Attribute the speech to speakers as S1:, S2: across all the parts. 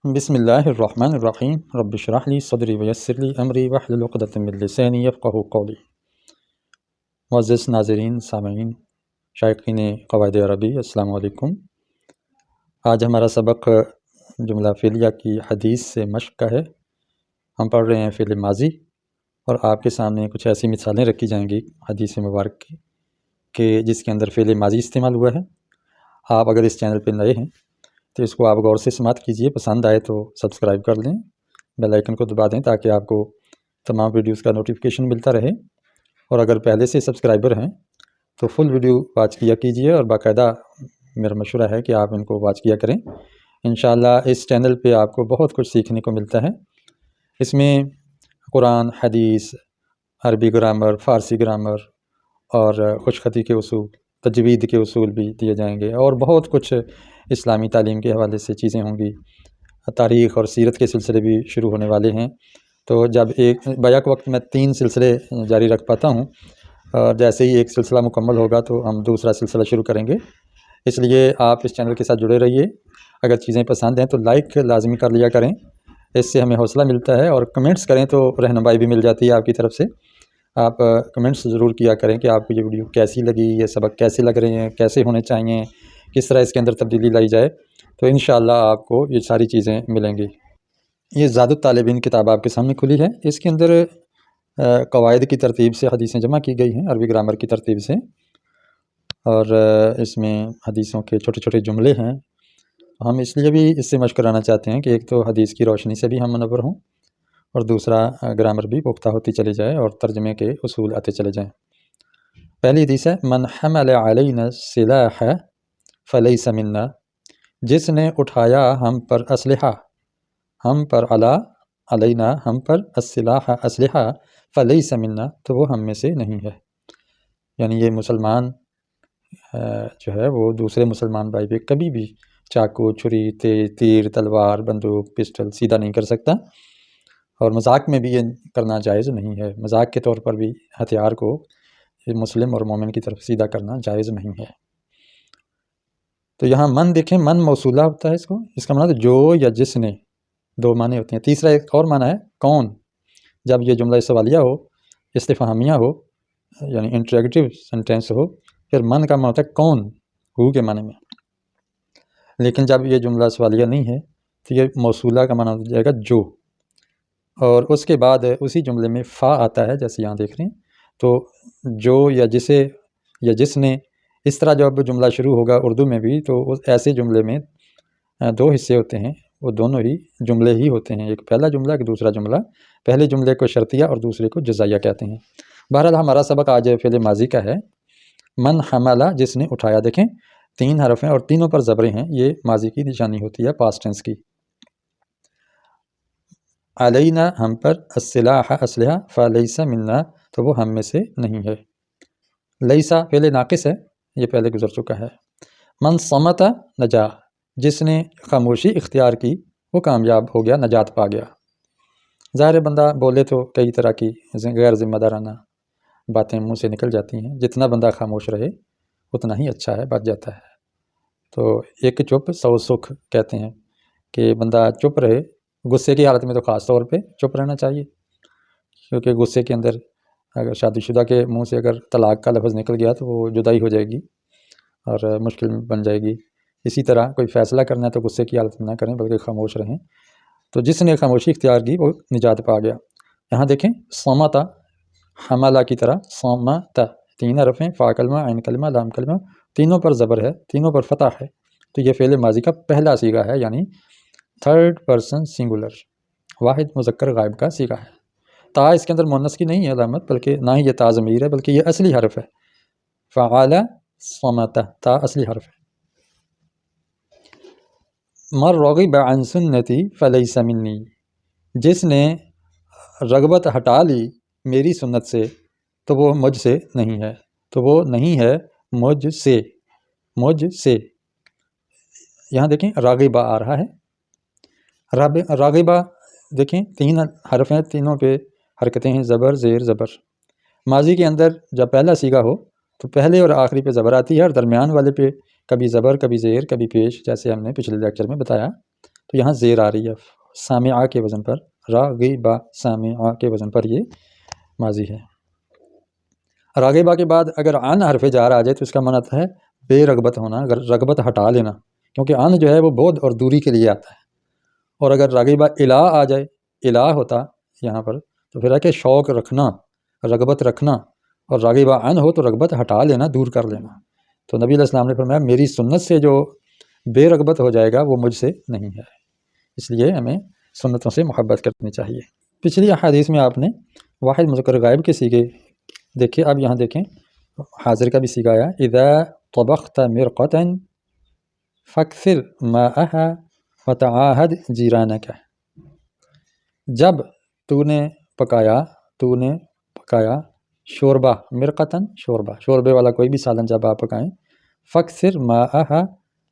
S1: بسم اللہ الرحمن الرحیم رب اشرح لی صدری ویسر لی امری واحلل عقدۃ من لسانی یفقہوا قولی۔ معزز ناظرین، سامعین، شائقین قواعد عربی، السلام علیکم۔ آج ہمارا سبق جملہ فعلیہ کی حدیث سے مشق کا ہے۔ ہم پڑھ رہے ہیں فعل ماضی، اور آپ کے سامنے کچھ ایسی مثالیں رکھی جائیں گی حدیث مبارک کی کہ جس کے اندر فعل ماضی استعمال ہوا ہے۔ آپ اگر اس چینل پہ نئے ہیں تو اس کو آپ غور سے سماعت کیجئے، پسند آئے تو سبسکرائب کر لیں، بیل آئیکن کو دبا دیں تاکہ آپ کو تمام ویڈیوز کا نوٹیفیکیشن ملتا رہے۔ اور اگر پہلے سے سبسکرائبر ہیں تو فل ویڈیو واچ کیا کیجئے، اور باقاعدہ میرا مشورہ ہے کہ آپ ان کو واچ کیا کریں۔ انشاءاللہ اس چینل پہ آپ کو بہت کچھ سیکھنے کو ملتا ہے۔ اس میں قرآن، حدیث، عربی گرامر، فارسی گرامر اور خوش خطی کے اصول، تجوید کے اصول بھی دیے جائیں گے، اور بہت کچھ اسلامی تعلیم کے حوالے سے چیزیں ہوں گی۔ تاریخ اور سیرت کے سلسلے بھی شروع ہونے والے ہیں، تو جب ایک بیک وقت میں 3 سلسلے جاری رکھ پاتا ہوں، اور جیسے ہی ایک سلسلہ مکمل ہوگا تو ہم دوسرا سلسلہ شروع کریں گے۔ اس لیے آپ اس چینل کے ساتھ جڑے رہیے۔ اگر چیزیں پسند ہیں تو لائک لازمی کر لیا کریں، اس سے ہمیں حوصلہ ملتا ہے، اور کمنٹس کریں تو رہنمائی بھی مل جاتی ہے آپ کی طرف سے۔ آپ کمنٹس ضرور کیا کریں کہ آپ کو یہ ویڈیو کیسی لگی، یہ سبق کیسے لگ رہے ہیں، کیسے ہونے چاہیے، کس طرح اس کے اندر تبدیلی لائی جائے، تو انشاءاللہ آپ کو یہ ساری چیزیں ملیں گی۔ یہ زاد الطالبین کتاب آپ کے سامنے کھلی ہے۔ اس کے اندر قواعد کی ترتیب سے حدیثیں جمع کی گئی ہیں، عربی گرامر کی ترتیب سے، اور اس میں حدیثوں کے چھوٹے چھوٹے جملے ہیں۔ ہم اس لیے بھی اس سے مشق کرانا چاہتے ہیں کہ ایک تو حدیث کی روشنی سے بھی ہم منور ہوں، اور دوسرا گرامر بھی پختہ ہوتی چلی جائے اور ترجمے کے اصول آتے چلے جائیں۔ پہلی حدیث ہے، من حمل علینا السلاح فلیس منا، جس نے اٹھایا ہم پر اسلحہ، ہم پر علینا ہم پر السلاح اسلحہ، فلیس منا، تو وہ ہم میں سے نہیں ہے۔ یعنی یہ مسلمان جو ہے وہ دوسرے مسلمان بھائی پہ کبھی بھی چاقو، چھری، تیر، تلوار، بندوق، پسٹل سیدھا نہیں کر سکتا، اور مذاق میں بھی یہ کرنا جائز نہیں ہے۔ مذاق کے طور پر بھی ہتھیار کو مسلم اور مومن کی طرف سیدھا کرنا جائز نہیں ہے۔ تو یہاں من دیکھیں، من موصولہ ہوتا ہے، اس کا معنی ہے جو یا جس نے، 2 معنی ہوتے ہیں۔ تیسرا ایک اور معنی ہے کون۔ جب یہ جملہ سوالیہ ہو، استفہامیہ ہو، یعنی انٹریگیٹو سنٹینس ہو، پھر من کا معنی ہوتا ہے کون، ہو کے معنی میں۔ لیکن جب یہ جملہ سوالیہ نہیں ہے تو یہ موصولہ کا معنی ہو جائے گا جو، اور اس کے بعد اسی جملے میں فا آتا ہے، جیسے یہاں دیکھ رہے ہیں۔ تو جو یا جسے یا جس نے، اس طرح جب جملہ شروع ہوگا اردو میں بھی تو ایسے جملے میں 2 حصے ہوتے ہیں، وہ دونوں ہی جملے ہی ہوتے ہیں، ایک پہلا جملہ، ایک دوسرا جملہ۔ پہلے جملے کو شرطیہ اور دوسرے کو جزائیہ کہتے ہیں۔ بہرحال ہمارا سبق آج فعل ماضی کا ہے۔ من حملہ، جس نے اٹھایا، دیکھیں 3 حرف ہیں اور تینوں پر زبریں ہیں، یہ ماضی کی نشانی ہوتی ہے، پاسٹ ٹینس کی۔ علینا، ہم پر، السلاح اسلحہ، فلیس منا، تو وہ ہم میں سے نہیں ہے۔ لیسا فعل ناقص ہے، یہ پہلے گزر چکا ہے۔ من صمت نجا، جس نے خاموشی اختیار کی وہ کامیاب ہو گیا، نجات پا گیا۔ ظاہر بندہ بولے تو کئی طرح کی غیر ذمہ دارانہ باتیں منہ سے نکل جاتی ہیں، جتنا بندہ خاموش رہے اتنا ہی اچھا ہے، بچ جاتا ہے۔ تو ایک چپ 100 سکھ کہتے ہیں، کہ بندہ چپ رہے، غصے کی حالت میں تو خاص طور پہ چپ رہنا چاہیے، کیونکہ غصے کے اندر اگر شادی شدہ کے منہ سے اگر طلاق کا لفظ نکل گیا تو وہ جدائی ہو جائے گی اور مشکل بن جائے گی۔ اسی طرح کوئی فیصلہ کرنا ہے تو غصے کی حالت میں نہ کریں بلکہ خاموش رہیں۔ تو جس نے خاموشی اختیار کی وہ نجات پا گیا۔ یہاں دیکھیں، صمتا، حملہ کی طرح، صمتا، 3 حرف ہیں، فا کلمہ، عین کلمہ، لام کلمہ، تینوں پر زبر ہے، تینوں پر فتح ہے۔ تو یہ فعل ماضی کا پہلا صیغہ ہے، یعنی 3rd پرسن سنگولر، واحد مذکر غائب کا صیغہ ہے۔ تا اس کے اندر مؤنث کی نہیں ہے علامت، بلکہ نہ ہی یہ تا ضمیر ہے، بلکہ یہ اصلی حرف ہے۔ فعال صمت، تا اصلی حرف ہے۔ من رغب عن سنتی فلیس منی، جس نے رغبت ہٹا لی میری سنت سے تو وہ مجھ سے نہیں ہے، تو وہ نہیں ہے مجھ سے، مجھ سے۔ یہاں دیکھیں راغبہ آ رہا ہے، راغبہ دیکھیں 3 حرف ہیں، تینوں پہ حرکتیں ہیں، زبر زیر زبر۔ ماضی کے اندر جب پہلا صیغہ ہو تو پہلے اور آخری پہ زبر آتی ہے، اور درمیان والے پہ کبھی زبر، کبھی زیر، کبھی پیش، جیسے ہم نے پچھلے لیکچر میں بتایا۔ تو تو یہاں زیر آ رہی ہے سامعہ کے وزن پر، راغبہ سامعہ کے وزن پر یہ ماضی ہے۔ راغبہ کے بعد اگر عن حرف جار آ جائے تو اس کا معنی ہے بے رغبت ہونا، اگر رغبت ہٹا لینا، کیونکہ عن جو ہے وہ بعد اور دوری کے لیے آتا ہے، اور اگر راغبہ الا آ جائے، الا ہوتا یہاں پر تو پھر ہے کہ شوق رکھنا، رغبت رکھنا، اور راغبہ عن ہو تو رغبت ہٹا لینا، دور کر لینا۔ تو نبی علیہ السلام نے فرمایا میری سنت سے جو بے رغبت ہو جائے گا وہ مجھ سے نہیں ہے، اس لیے ہمیں سنتوں سے محبت کرنی چاہیے۔ پچھلی احادیث میں آپ نے واحد مذکر غائب کے صیغے دیکھے، اب یہاں دیکھیں حاضر کا بھی صیغہ آیا، اذا طبخت مرقۃ فاکثر ماءھا وتعاہد جیرانک، جب تو نے پکایا شوربہ، مرقتاً شوربہ، شوربے والا کوئی بھی سالن جب آپ پکائیں، فاکثر ماءھا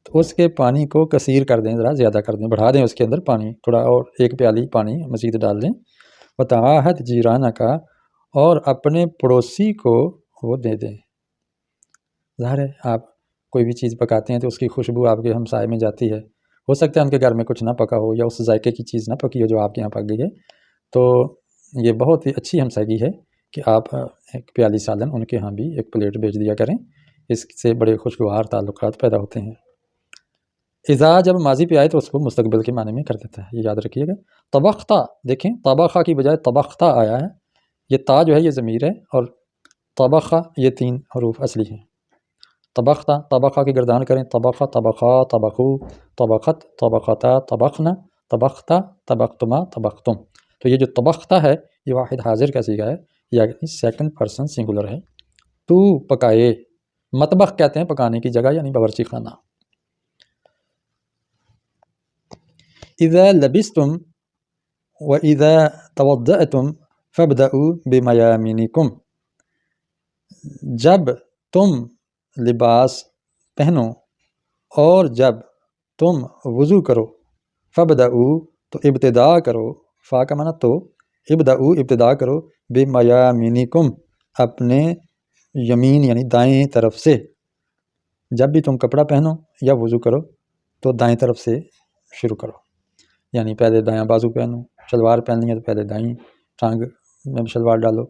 S1: تو اس کے پانی کو کثیر کر دیں، ذرا زیادہ کر دیں، بڑھا دیں اس کے اندر پانی، تھوڑا اور ایک پیالی پانی مزید ڈال دیں، وتعاہد جیرانک اور اپنے پڑوسی کو وہ دے دیں۔ ظاہر ہے آپ کوئی بھی چیز پکاتے ہیں تو اس کی خوشبو آپ کے ہمسائے میں جاتی ہے، ہو سکتا ہے ان کے گھر میں کچھ نہ پکا ہو یا اس ذائقے کی چیز نہ پکی ہو جو آپ کے یہاں پک گئی ہے، تو یہ بہت ہی اچھی ہمسائیگی ہے کہ آپ ایک پیالی سالن ان کے ہاں بھی ایک پلیٹ بھیج دیا کریں، اس سے بڑے خوشگوار تعلقات پیدا ہوتے ہیں۔ اذا جب ماضی پہ آئے تو اس کو مستقبل کے معنی میں کر دیتا ہے، یہ یاد رکھیے گا۔ طبختہ دیکھیں، طبخہ کی بجائے طبختہ آیا ہے، یہ تا جو ہے یہ ضمیر ہے، اور طبخہ یہ 3 حروف اصلی ہیں۔ طبختہ، طبخہ کی گردان کریں، طبخہ، طبخا، طبخو، طبخت، طبختا، طبخنا، طبختہ، طبختما، طبختم۔ تو یہ جو طبختہ ہے یہ واحد حاضر کا صیغہ ہے، یعنی سیکنڈ پرسن سنگولر ہے۔ تو پکائے، مطبخ کہتے ہیں پکانے کی جگہ، یعنی باورچی خانہ۔ اذا لبستم واذا توضأتم فابدؤوا بمیامنکم، جب تم لباس پہنو اور جب تم وضو کرو، فابدؤوا تو ابتدا کرو، فا کا معنی تو، ابدؤوا ابتدا کرو، بمیامنکم اپنے یمین یعنی دائیں طرف سے، جب بھی تم کپڑا پہنو یا وضو کرو تو دائیں طرف سے شروع کرو، یعنی پہلے دایاں بازو پہنو، شلوار پہننی ہے تو پہلے دائیں ٹانگ میں شلوار ڈالو،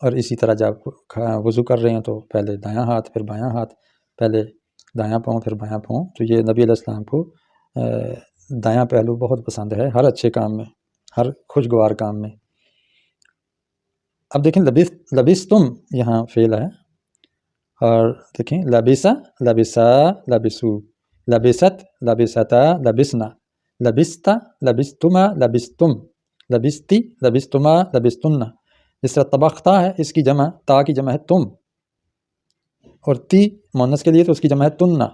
S1: اور اسی طرح جب وضو کر رہے ہیں تو پہلے دایاں ہاتھ پھر بایاں ہاتھ، پہلے دایاں پاؤں پھر بایاں پاؤں۔ تو یہ نبی علیہ السلام کو دایاں پہلو بہت پسند ہے ہر اچھے کام میں، ہر خوشگوار کام میں۔ اب دیکھیں لبستم یہاں فعل ہے، اور دیکھیں لبسا، لبسا، لبسو، لبست، لبستا، لبسنا، لبستا، لبستما، لبستم، لبستی، لبستما، لبستن۔ جس طرح طبختہ ہے، اس کی جمع، تا کی جمع ہے تم، اور تی مؤنث کے لیے تو اس کی جمع ہے تننا۔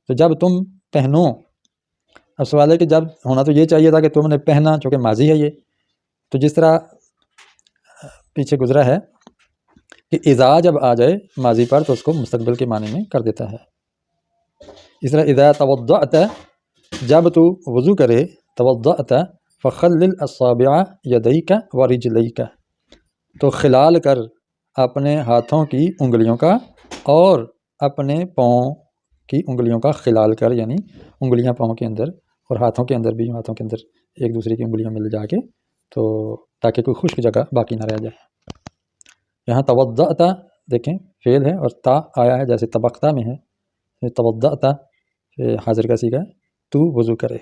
S1: تو جب تم پہنو، اب سوال ہے کہ جب ہونا تو یہ چاہیے تھا کہ تم نے پہنا، چونکہ ماضی ہے یہ، تو جس طرح پیچھے گزرا ہے کہ اذا جب آ جائے ماضی پر تو اس کو مستقبل کے معنی میں کر دیتا ہے۔ اس طرح اذا توضأت جب تو وضو کرے، توضأت فخلل اصابع یدیک ورجلیک تو خلال کر اپنے ہاتھوں کی انگلیوں کا اور اپنے پاؤں کی انگلیوں کا خلال کر، یعنی انگلیاں پاؤں کے اندر اور ہاتھوں کے اندر بھی، ہاتھوں کے اندر ایک دوسرے کی انگلیاں مل جا کے، تو تاکہ کوئی خشک جگہ باقی نہ رہ جائے۔ یہاں توضأت دیکھیں فعل ہے اور تا آیا ہے جیسے طبختہ میں ہے، توضأت حاضر کا صیغہ ہے، تو وضو کرے۔